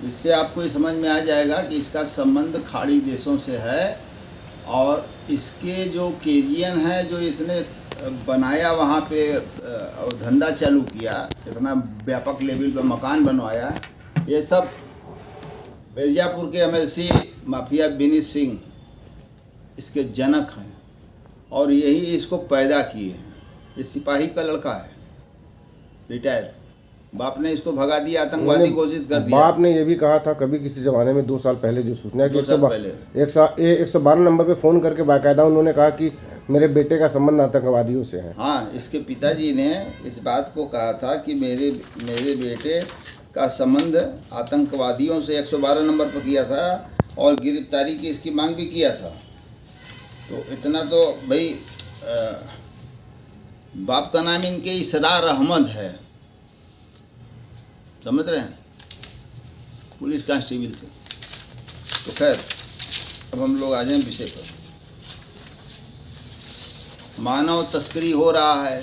इससे आपको ये समझ में आ जाएगा कि इसका संबंध खाड़ी देशों से है। और इसके जो केजीएन है जो इसने बनाया वहाँ पे और धंधा चालू किया, इतना व्यापक लेवल पे मकान बनवाया, ये सब मिर्ज़ापुर के एमएलसी माफिया बिनी सिंह इसके जनक हैं और यही इसको पैदा किए हैं। ये सिपाही का लड़का है, रिटायर्ड। बाप ने इसको भगा दिया, आतंकवादी घोषित कर दिया। बाप ने ये भी कहा था कभी किसी जमाने में 2 साल पहले जो सूचना कि 112 नंबर पे फ़ोन करके बाकायदा उन्होंने कहा कि मेरे बेटे का संबंध आतंकवादियों से है। हाँ, इसके पिताजी ने इस बात को कहा था कि मेरे बेटे का संबंध आतंकवादियों से 112 नंबर पर किया था और गिरफ्तारी की इसकी मांग भी किया था। तो इतना तो भाई बाप का नाम इनके इसरार अहमद है, समझ रहे हैं, पुलिस कांस्टेबल थे। तो खैर अब हम लोग आ जाएं विषय पर। मानव तस्करी हो रहा है,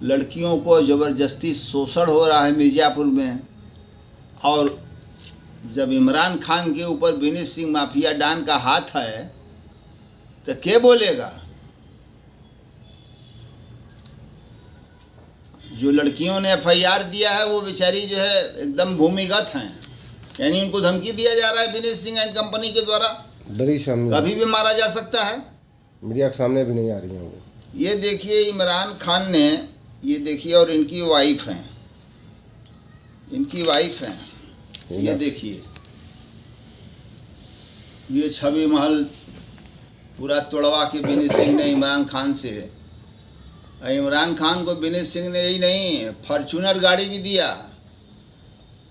लड़कियों को ज़बरदस्ती शोषण हो रहा है मिर्ज़ापुर में। और जब इमरान खान के ऊपर बिनी सिंह माफिया डॉन का हाथ है तो क्या बोलेगा। जो लड़कियों ने एफआईआर दिया है वो बेचारी जो है एकदम भूमिगत हैं, यानी उनको धमकी दिया जा रहा है बिनी सिंह एंड कंपनी के द्वारा, डरी सामने कभी भी मारा जा सकता है। मीडिया के सामने भी नहीं आ रही हैं वो। ये देखिए इमरान खान ने, ये देखिए, और इनकी वाइफ हैं, ये देखिए, ये छवि महल पूरा तोड़वा के बिनी सिंह ने इमरान खान से। इमरान खान को बिनी सिंह ने ही नहीं फॉर्च्यूनर गाड़ी भी दिया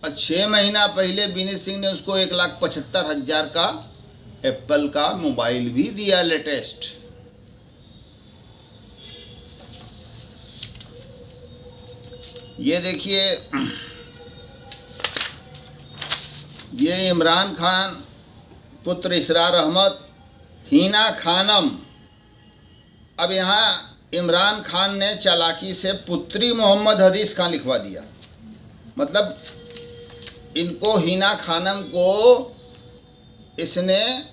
और 6 महीना पहले बिनी सिंह ने उसको 1,75,000 का एप्पल का मोबाइल भी दिया लेटेस्ट। ये देखिए, ये इमरान खान पुत्र इसरार अहमद, हिना खानम। अब यहाँ इमरान खान ने चालाकी से पुत्री मोहम्मद हदीस खान लिखवा दिया। मतलब इनको, हिना खानम को इसने,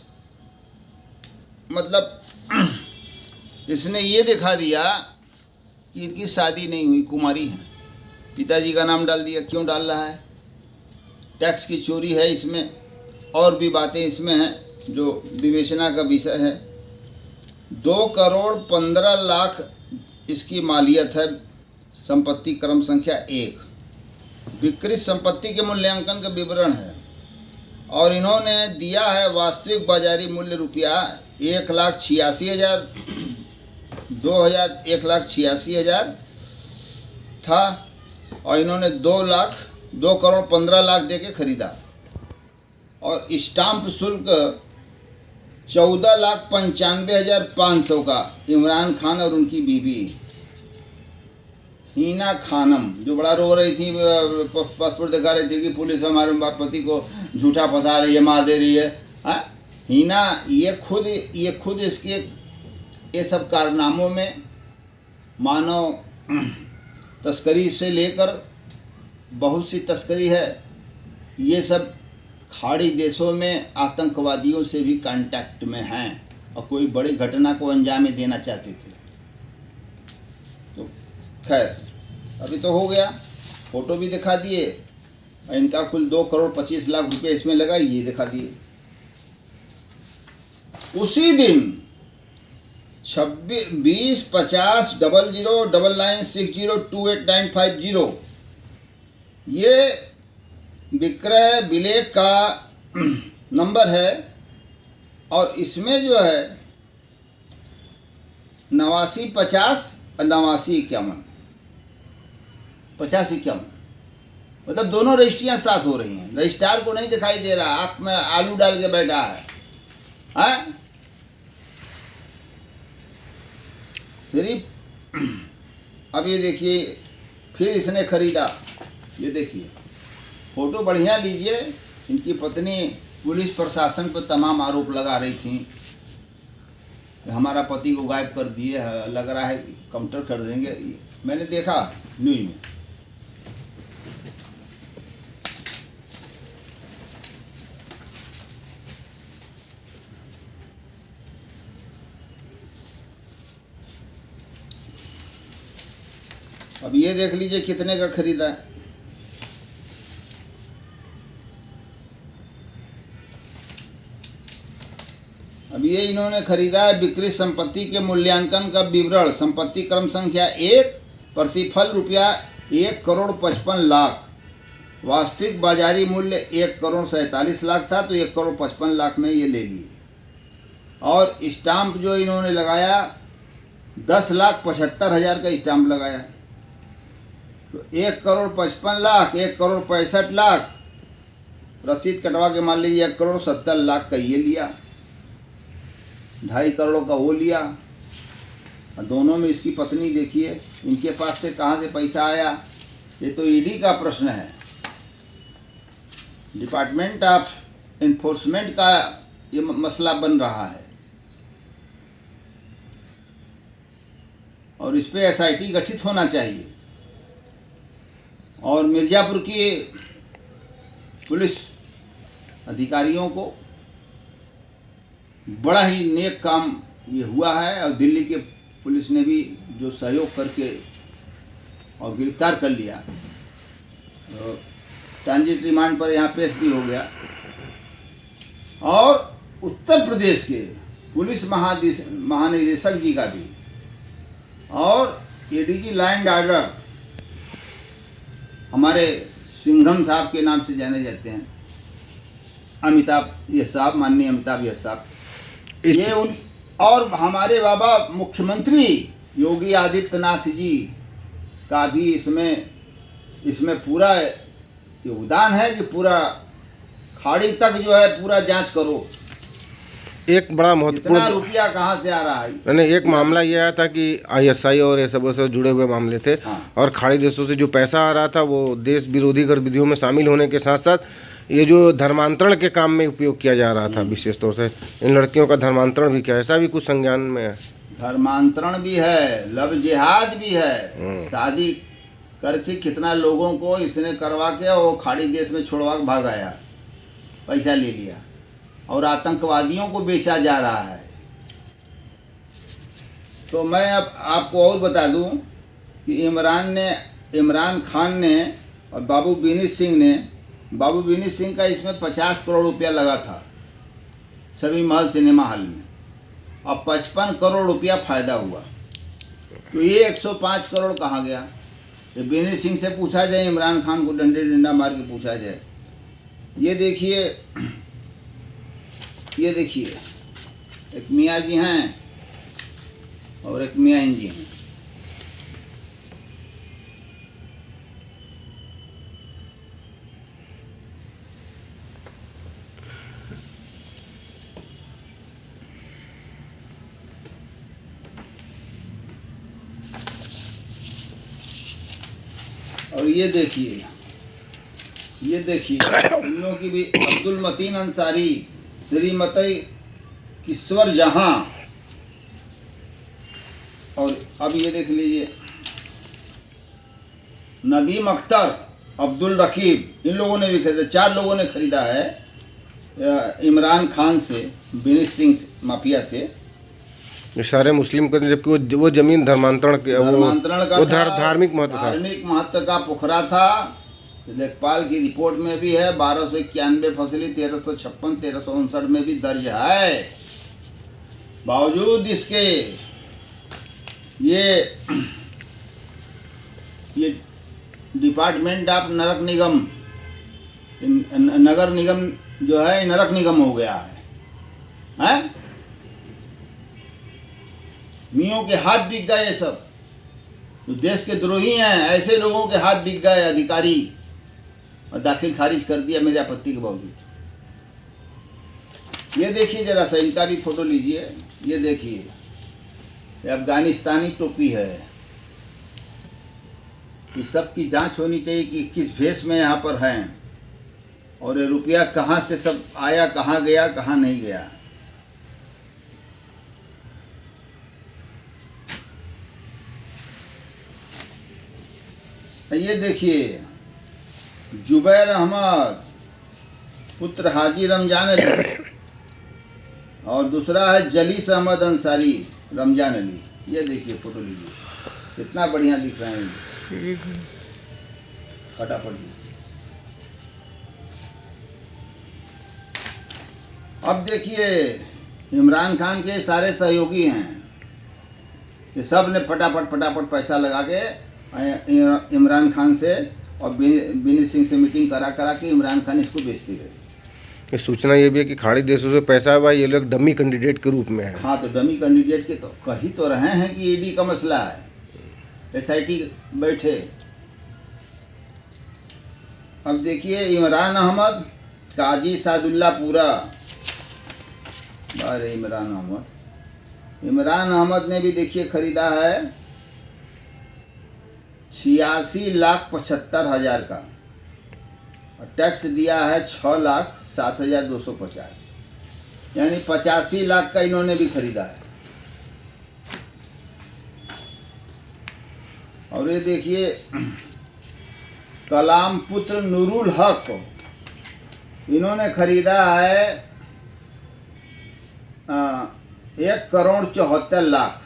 मतलब इसने ये दिखा दिया कि इनकी शादी नहीं हुई, कुमारी हैं। पिताजी का नाम डाल दिया। क्यों डाल रहा है? टैक्स की चोरी है इसमें, और भी बातें इसमें हैं जो विवेचना का विषय है। 2,15,00,000 इसकी मालियत है। संपत्ति क्रम संख्या 1, विकृत संपत्ति के मूल्यांकन का विवरण है। और इन्होंने दिया है वास्तविक बाजारी मूल्य रुपया 1,86,000, 1,86,000 था और इन्होंने 2,15,00,000 दे के खरीदा। और स्टाम्प शुल्क 14,95,500 का इमरान खान और उनकी बीवी हिना खानम, जो बड़ा रो रही थी, पासपोर्ट दिखा रही थी कि पुलिस हमारे पति को झूठा फंसा रही है, मार दे रही है। हिना ये खुद इसके ये सब कारनामों में, मानव तस्करी से लेकर बहुत सी तस्करी है, ये सब खाड़ी देशों में आतंकवादियों से भी कांटेक्ट में हैं और कोई बड़ी घटना को अंजाम देना चाहते थे। तो खैर अभी तो हो गया, फोटो भी दिखा दिए, इनका कुल 2,25,00,000 रुपये इसमें लगा, ये दिखा दिए। उसी दिन 20500099602890 ये विक्रय विलेख का नंबर है। और इसमें जो है 8950 और 8951, 50-51, मतलब दोनों रजिस्ट्रियाँ साथ हो रही हैं। रजिस्ट्रार को नहीं दिखाई दे रहा, आँख में आलू डाल के बैठा है। सिर्फ अब ये देखिए, फिर इसने खरीदा। ये देखिए फोटो बढ़िया लीजिए। इनकी पत्नी पुलिस प्रशासन पर तमाम आरोप लगा रही थी कि हमारा पति को गायब कर दिए, लग रहा है काउंटर कर देंगे। मैंने देखा न्यूज़ में। अब ये देख लीजिए कितने का खरीदा है। अब ये इन्होंने खरीदा है विक्रय संपत्ति के मूल्यांकन का विवरण, संपत्ति क्रम संख्या 1, प्रतिफल रुपया 1,55,00,000, वास्तविक बाजारी मूल्य 1,47,00,000 था, तो 1,55,00,000 में ये ले लिए। और स्टाम्प जो इन्होंने लगाया 10,75,000 का स्टाम्प लगाया, तो 1,55,00,000, 1,65,00,000 रसीद कटवा के मान लीजिए 1,70,00,000 का ये लिया, 2.5 करोड़ का वो लिया। और दोनों में इसकी पत्नी देखिए, इनके पास से कहाँ से पैसा आया, ये तो ईडी का प्रश्न है, डिपार्टमेंट ऑफ एनफोर्समेंट का ये मसला बन रहा है। और इस पे एसआईटी गठित होना चाहिए। और मिर्ज़ापुर की पुलिस अधिकारियों को बड़ा ही नेक काम ये हुआ है, और दिल्ली के पुलिस ने भी जो सहयोग करके और गिरफ्तार कर लिया, तो ट्रांजिट रिमांड पर यहाँ पेश भी हो गया। और उत्तर प्रदेश के पुलिस महानिदेशक जी का भी, और एडीजी लैंड ऑर्डर हमारे सिंघम साहब के नाम से जाने जाते हैं, अमिताभ यश साहब, माननीय अमिताभ यश साहब, ये उन, और हमारे बाबा मुख्यमंत्री योगी आदित्यनाथ जी का भी इसमें पूरा योगदान है कि पूरा खाड़ी तक जो है पूरा जांच करो, एक बड़ा महत्वपूर्ण इतना रुपया कहाँ से आ रहा है। नहीं, एक मामला ये आया था कि आईएसआई और ये सब से जुड़े हुए मामले थे। हाँ। और खाड़ी देशों से जो पैसा आ रहा था वो देश विरोधी गतिविधियों में शामिल होने के साथ साथ ये जो धर्मांतरण के काम में उपयोग किया जा रहा था, विशेष तौर से इन लड़कियों का धर्मांतरण भी किया, ऐसा भी कुछ संज्ञान में है। धर्मांतरण भी है, लव जिहाद भी है, शादी करके कितना लोगों को इसने करवा के वो खाड़ी देश में छोड़वा के भाग आया, पैसा ले लिया, और आतंकवादियों को बेचा जा रहा है। तो मैं अब आपको और बता दूं कि इमरान खान ने और बाबू विनीत सिंह का इसमें 50 करोड़ रुपया लगा था छवि महल सिनेमा हॉल में, अब 55 करोड़ रुपया फ़ायदा हुआ, तो ये 105 करोड़ कहाँ गया? ये विनीत सिंह से पूछा जाए, इमरान खान को डंडा मार के पूछा जाए। ये देखिए एक मियाँ जी हैं और एक मियाँ जी हैं। और ये देखिए इन लोगों की भी, अब्दुल मतीन अंसारी, श्रीमती किश्वर जहां, और अब ये देख लीजिए नदीम अख्तर, अब्दुल रकीब, इन लोगों ने भी खरीदा, 4 लोगों ने खरीदा है इमरान खान से, विनीत सिंह माफिया से। ये सारे मुस्लिम को, जबकि वो जमीन धर्मांतरण का धार्मिक महत्व का पोखरा था। लेखपाल की रिपोर्ट में भी है, 1291 फसली 1356, 1359 में भी दर्ज है। बावजूद इसके ये डिपार्टमेंट ऑफ नगर निगम जो है नरक निगम हो गया है? मियों के हाथ बिक गए, ये सब तो देश के द्रोही हैं, ऐसे लोगों के हाथ बिक गए अधिकारी, और दाखिल खारिज कर दिया मेरे आपत्ति के बावजूद। ये देखिए जरा सा, इनका भी फोटो लीजिए, ये देखिए, ये अफगानिस्तानी टोपी है। इस सब की जांच होनी चाहिए कि किस भेष में यहाँ पर हैं, और ये रुपया कहाँ से सब आया, कहाँ गया, कहाँ नहीं गया। ये देखिए जुबैर अहमद पुत्र हाजी रमजान अली, और दूसरा है जलीस अहमद अंसारी रमजान अली। ये देखिए फोटो लीजिए, कितना बढ़िया दिख रहे हैं। फटाफट जी। अब देखिए इमरान खान के सारे सहयोगी हैं, ये सब ने फटाफट फटाफट पैसा लगा के इमरान खान से और विनीत सिंह से मीटिंग करा करा के इमरान खान इसको बेचती रहे। ये सूचना ये भी है कि खाड़ी देशों से पैसा भाई ये लोग डमी कैंडिडेट के रूप में है। हाँ, तो डमी कैंडिडेट के तो कही तो रहे हैं कि ईडी का मसला है, एसआईटी बैठे। अब देखिए इमरान अहमद, काजी सादुल्ला पूरा। अरे इमरान अहमद ने भी देखिए खरीदा है 86,75,000 का और टैक्स दिया है 6,07,250, यानी 85 लाख का इन्होंने भी खरीदा है। और ये देखिए कलाम पुत्र नूरुल हक, इन्होंने खरीदा है 1,74,00,000।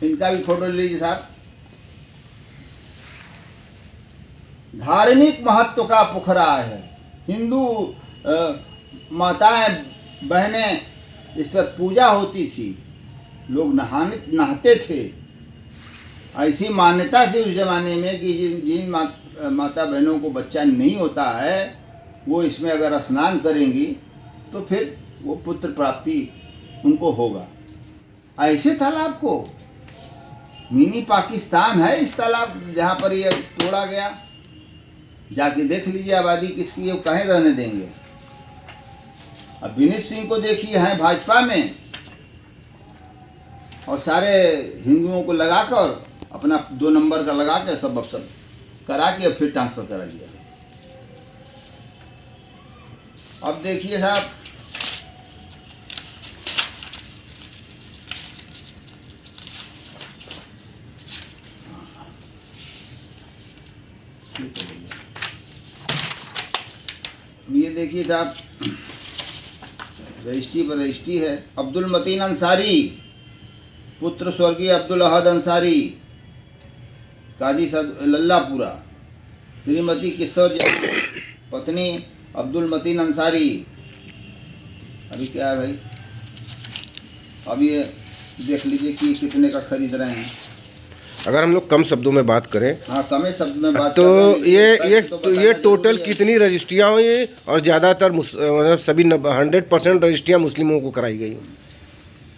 इनका भी फोटो लीजिए साहब। धार्मिक महत्व का पोखरा है, हिंदू माताएं बहनें इस पर पूजा होती थी, लोग नहाते थे। ऐसी मान्यता थी उस ज़माने में कि जिन माता बहनों को बच्चा नहीं होता है वो इसमें अगर स्नान करेंगी तो फिर वो पुत्र प्राप्ति उनको होगा। ऐसे तालाब को मिनी पाकिस्तान है इस तालाब जहाँ पर ये तोड़ा गया, जाके देख लीजिए आबादी किसकी है, कहीं रहने देंगे। अब विनीत सिंह को देखिए हैं भाजपा में और सारे हिंदुओं को लगाकर अपना 2 नंबर का लगा के सब करा के फिर ट्रांसफर करा लिया। अब देखिए साहब ये देखिए साहब रजिस्ट्री पर रजिस्ट्री है। अब्दुल मतीन अंसारी पुत्र स्वर्गीय अब्दुल अहद अंसारी, काजी लल्लापुरा। श्रीमती किशोर पत्नी अब्दुल मतीन अंसारी। अभी क्या है भाई, अब ये देख लीजिए कि कितने का खरीद रहे हैं। अगर हम लोग कम शब्दों में बात करें, हाँ कम शब्द में बात तो करें, ये टोटल कितनी रजिस्ट्रियाँ हुई और ज़्यादातर मतलब सभी 100% रजिस्ट्रियाँ मुस्लिमों को कराई गई।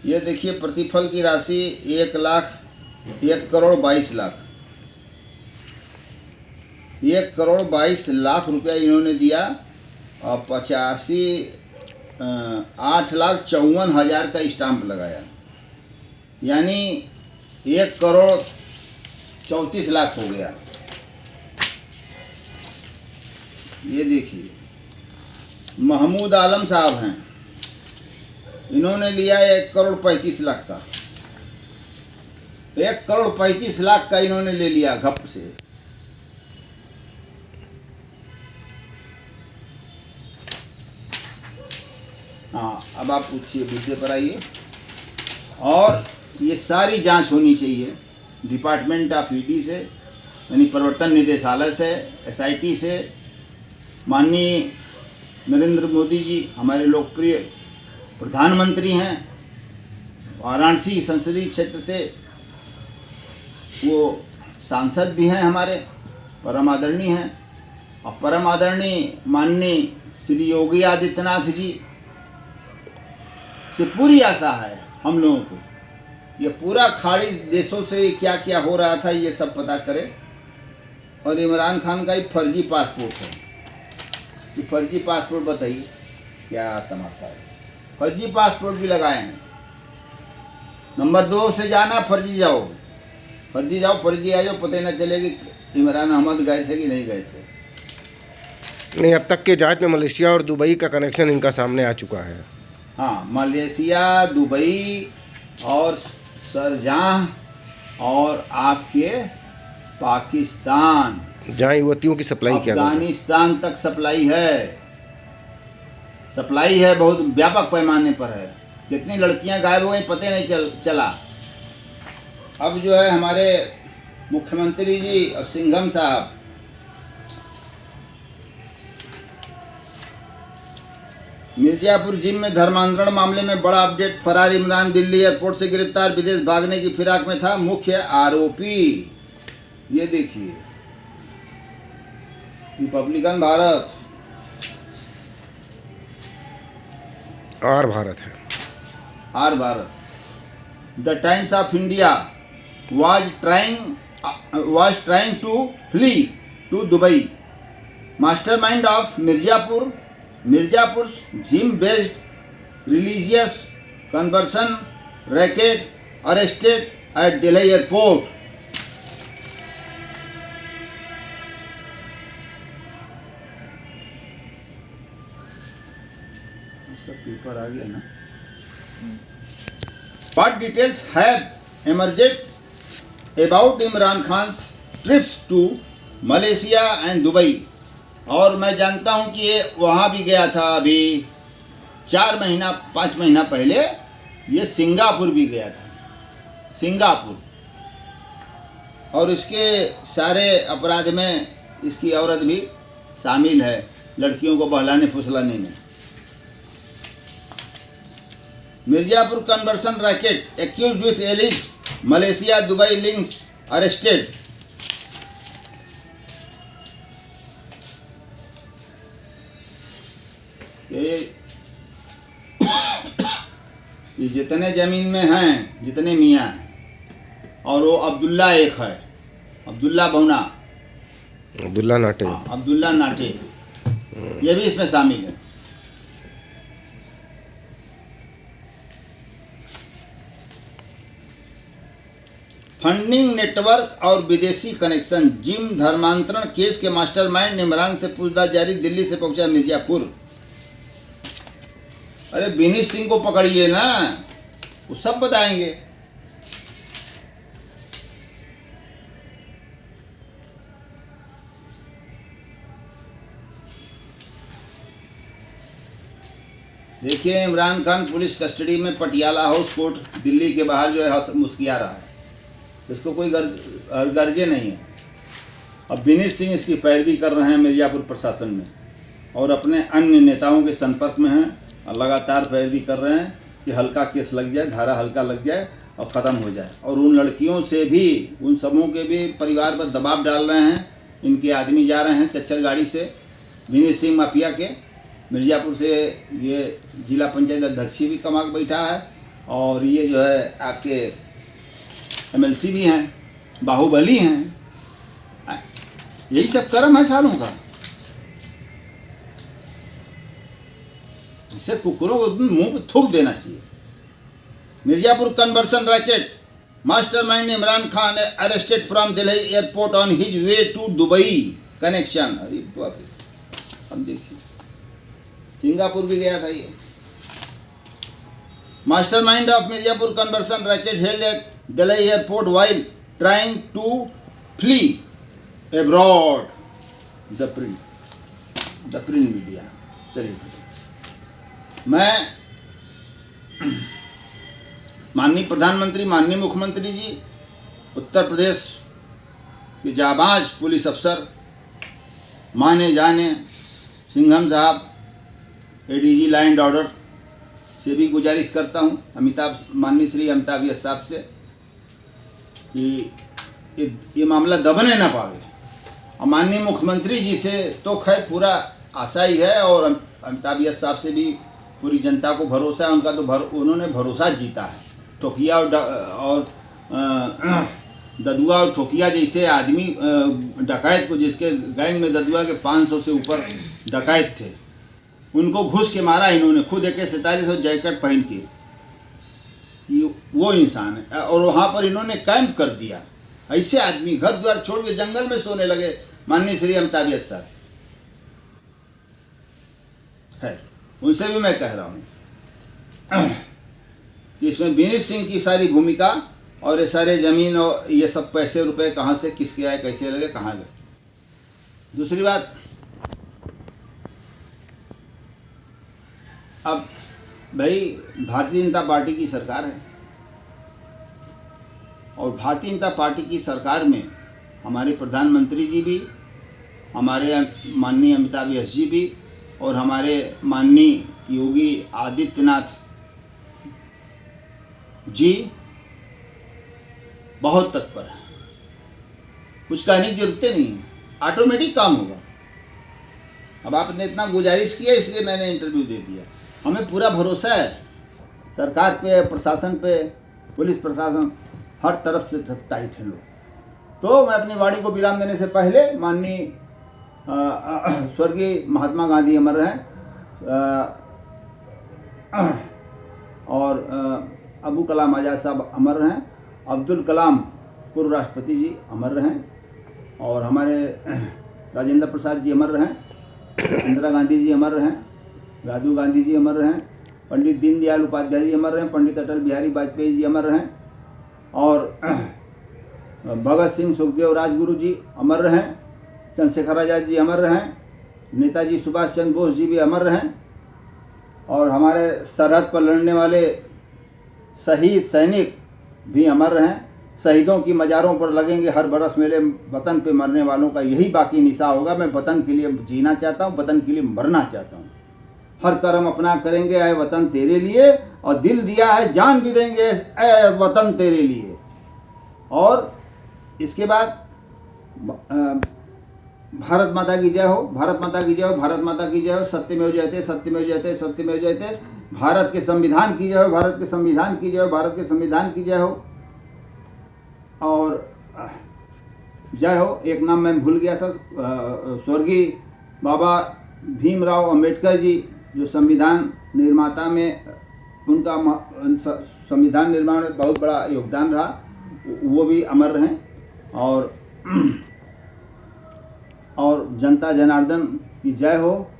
ये देखिए प्रतिफल की राशि 1,22,00,000 रुपया इन्होंने दिया और 8,54,000 का स्टाम्प लगाया, यानी 1,34,00,000 हो गया। ये देखिए महमूद आलम साहब हैं, इन्होंने लिया 1,35,00,000 का। 1,35,00,000 का इन्होंने ले लिया घप से। हाँ अब आप पूछिए, मुद्दे पर आइए। और ये सारी जांच होनी चाहिए डिपार्टमेंट ऑफ ईडी से, यानी प्रवर्तन निदेशालय से, एसआईटी से। माननीय नरेंद्र मोदी जी हमारे लोकप्रिय प्रधानमंत्री हैं, वाराणसी संसदीय क्षेत्र से वो सांसद भी हैं हमारे, परम आदरणीय हैं। और परम आदरणीय माननीय श्री योगी आदित्यनाथ जी से पूरी आशा है हम लोगों को, ये पूरा खाड़ी देशों से क्या क्या हो रहा था ये सब पता करें। और इमरान खान का ही फर्जी पासपोर्ट है, कि फर्जी पासपोर्ट बताइए क्या तमाशा है। फर्जी पासपोर्ट भी लगाए हैं। नंबर 2 से जाना फर्जी जाओ, फर्जी जाओ फर्जी आ जाओ, पता न चलेगी इमरान अहमद गए थे कि नहीं गए थे। नहीं, अब तक के जांच में मलेशिया और दुबई का कनेक्शन इनका सामने आ चुका है। हाँ, मलेशिया, दुबई और शारजाह और आपके पाकिस्तान, जहाँ युवतियों की सप्लाई किया, अफगानिस्तान तक सप्लाई है। सप्लाई है, बहुत व्यापक पैमाने पर है। कितनी लड़कियां गायब हो गई पता नहीं चला। अब जो है हमारे मुख्यमंत्री जी और सिंघम साहब, मिर्जापुर जिम में धर्मांतरण मामले में बड़ा अपडेट। फरार इमरान दिल्ली एयरपोर्ट से गिरफ्तार, विदेश भागने की फिराक में था मुख्य आरोपी। ये देखिए, रिपब्लिकन भारत आर भारत है। R Bharat. The Times of India was trying to flee to Dubai. Mastermind of Mirzapur's gym-based religious conversion racket arrested at Delhi airport. उसका पेपर आ गया ना। What details have emerged about Imran Khan's trips to Malaysia and Dubai? और मैं जानता हूं कि ये वहाँ भी गया था, अभी 5 महीना पहले ये सिंगापुर भी गया था, सिंगापुर। और इसके सारे अपराध में इसकी औरत भी शामिल है, लड़कियों को बहलाने फुसलाने में। Mirzapur conversion racket accused with alleged Malaysia Dubai links arrested. ये जितने ज़मीन में हैं, जितने मियाँ हैं, और वो अब्दुल्ला एक है, अब्दुल्ला बहुना, अब्दुल्ला नाटे, अब्दुल्ला नाटे, ये भी इसमें शामिल है। फंडिंग नेटवर्क और विदेशी कनेक्शन। जिम धर्मांतरण केस के मास्टरमाइंड इमरान से पूछताछ जारी, दिल्ली से पहुंचा मिर्जापुर। अरे विनीत सिंह को पकड़िए ना, वो सब बताएंगे। देखिए, इमरान खान पुलिस कस्टडी में पटियाला हाउस कोर्ट दिल्ली के बाहर जो है मुस्किया रहा है, इसको कोई गर्जे नहीं है। अब विनीत सिंह इसकी पैरवी कर रहे हैं मिर्जापुर प्रशासन में, और अपने अन्य नेताओं के संपर्क में हैं और लगातार पैरवी कर रहे हैं कि हल्का केस लग जाए, धारा हल्का लग जाए और ख़त्म हो जाए। और उन लड़कियों से भी, उन सबों के भी परिवार पर दबाव डाल रहे हैं। इनके आदमी जा रहे हैं चच्चर गाड़ी से, विनीत सिंह माफिया के। मिर्जापुर से ये जिला पंचायत अध्यक्ष भी कमा के बैठा है, और ये जो है आपके MLC भी हैं, बाहुबली हैं। यही सब कर्म है सालों का। इसे कुकुरों को मुंह पे थूक देना चाहिए। Mirzapur conversion racket mastermind Imran Khan arrested from Delhi airport on his way to Dubai connection. अरे बाप रे, हम देखिए, सिंगापुर भी गया था ये। Mastermind of Mirzapur conversion racket held at Delhi airport while trying to flee abroad. The print media. चलिए, मैं माननीय प्रधानमंत्री, माननीय मुख्यमंत्री जी, उत्तर प्रदेश के जाबाज पुलिस अफसर माने जाने सिंघम साहब, ADG लॉ एंड ऑर्डर से भी गुजारिश करता हूँ, माननीय श्री अमिताभ यस साहब से, कि ये मामला दबने ना पावे। और माननीय मुख्यमंत्री जी से तो खैर पूरा आशा ही है, और अमिताभ यस साहब से भी पूरी जनता को भरोसा है। उनका तो उन्होंने भरोसा जीता है। ठोकिया और ददुआ और ठोकिया जैसे आदमी, डकैत को, जिसके गैंग में ददुआ के 500 से ऊपर डकैत थे, उनको घुस के मारा इन्होंने खुद। AK-47 जैकेट पहन के, वो इंसान है। और वहाँ पर इन्होंने कैंप कर दिया। ऐसे आदमी घर द्वार छोड़ के जंगल में सोने लगे। माननीय श्री अमिताभ यस साहब है, उनसे भी मैं कह रहा हूँ कि इसमें विनीत सिंह की सारी भूमिका, और ये सारे ज़मीन और ये सब पैसे रुपए कहाँ से, किसके आए, कैसे लगे, कहाँ गए। दूसरी बात, अब भाई भारतीय जनता पार्टी की सरकार है, और भारतीय जनता पार्टी की सरकार में हमारे प्रधानमंत्री जी भी, हमारे माननीय अमिताभ बच्चन जी भी और हमारे माननीय योगी आदित्यनाथ जी बहुत तत्पर है। कुछ कहने की जरूरत नहीं है, ऑटोमेटिक काम होगा। अब आपने इतना गुजारिश किया इसलिए मैंने इंटरव्यू दे दिया। हमें पूरा भरोसा है सरकार पे, प्रशासन पे, पुलिस प्रशासन हर तरफ से टाइट है लोग। तो मैं अपनी वाणी को विराम देने से पहले माननीय स्वर्गीय महात्मा गांधी अमर रहें और अबुल कलाम आज़ाद साहब अमर रहें, अब्दुल कलाम पूर्व राष्ट्रपति जी अमर रहें और हमारे राजेंद्र प्रसाद जी अमर रहें, इंदिरा गांधी जी अमर रहें, राजीव गांधी जी अमर रहें, पंडित दीनदयाल उपाध्याय जी अमर रहें, पंडित अटल बिहारी वाजपेयी जी अमर रहें और भगत सिंह, सुखदेव, राजगुरु जी अमर रहें, चंद्रशेखर आज़ाद जी अमर रहें, नेताजी सुभाष चंद्र बोस जी भी अमर रहें और हमारे सरहद पर लड़ने वाले शहीद सैनिक भी अमर रहें। शहीदों की मज़ारों पर लगेंगे हर बरस मेरे वतन पे मरने वालों का यही बाकी निशा होगा। मैं वतन के लिए जीना चाहता हूँ, वतन के लिए मरना चाहता हूँ। हर कर्म अपना करेंगे ऐ वतन तेरे लिए, और दिल दिया है जान भी देंगे ऐ वतन तेरे लिए। और इसके बाद भारत माता की जय हो, भारत माता की जय हो, भारत माता की जय हो, सत्यमेव जयते, सत्यमेव जयते, सत्यमेव जयते। भारत के संविधान की जय हो, भारत के संविधान की जय हो, भारत के संविधान की जय हो। और जय हो, एक नाम मैं भूल गया था, स्वर्गीय बाबा भीमराव अंबेडकर जी जो संविधान निर्माता में उनका संविधान निर्माण में बहुत बड़ा योगदान रहा, वो भी अमर रहें। और जनता जनार्दन की जय हो।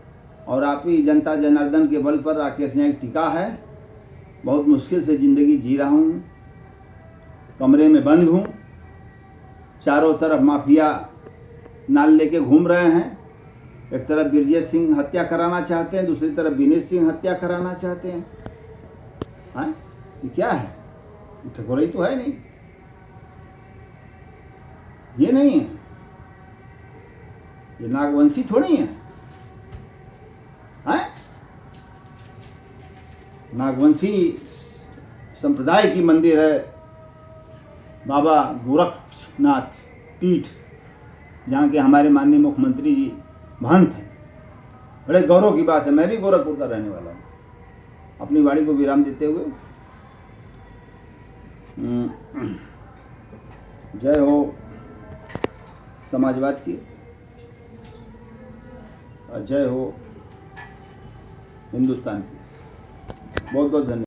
और आप ही जनता जनार्दन के बल पर राकेश सिंह टिका है। बहुत मुश्किल से ज़िंदगी जी रहा हूँ, कमरे में बंद हूँ, चारों तरफ माफिया नाल लेके घूम रहे हैं। एक तरफ ब्रजेश सिंह हत्या कराना चाहते हैं, दूसरी तरफ विनेश सिंह हत्या कराना चाहते हैं। हाँ, ये क्या है? ठकुराई तो है नहीं, ये नहीं है, ये नागवंशी थोड़ी है। हाँ? नागवंशी संप्रदाय की मंदिर है, बाबा गोरखनाथ पीठ, जहाँ के हमारे माननीय मुख्यमंत्री जी महंत हैं। बड़े गौरव की बात है, मैं भी गोरखपुर का रहने वाला हूँ। अपनी वाणी को विराम देते हुए जय हो समाजवाद की, जय हो हिंदुस्तान की। बहुत बहुत धन्यवाद।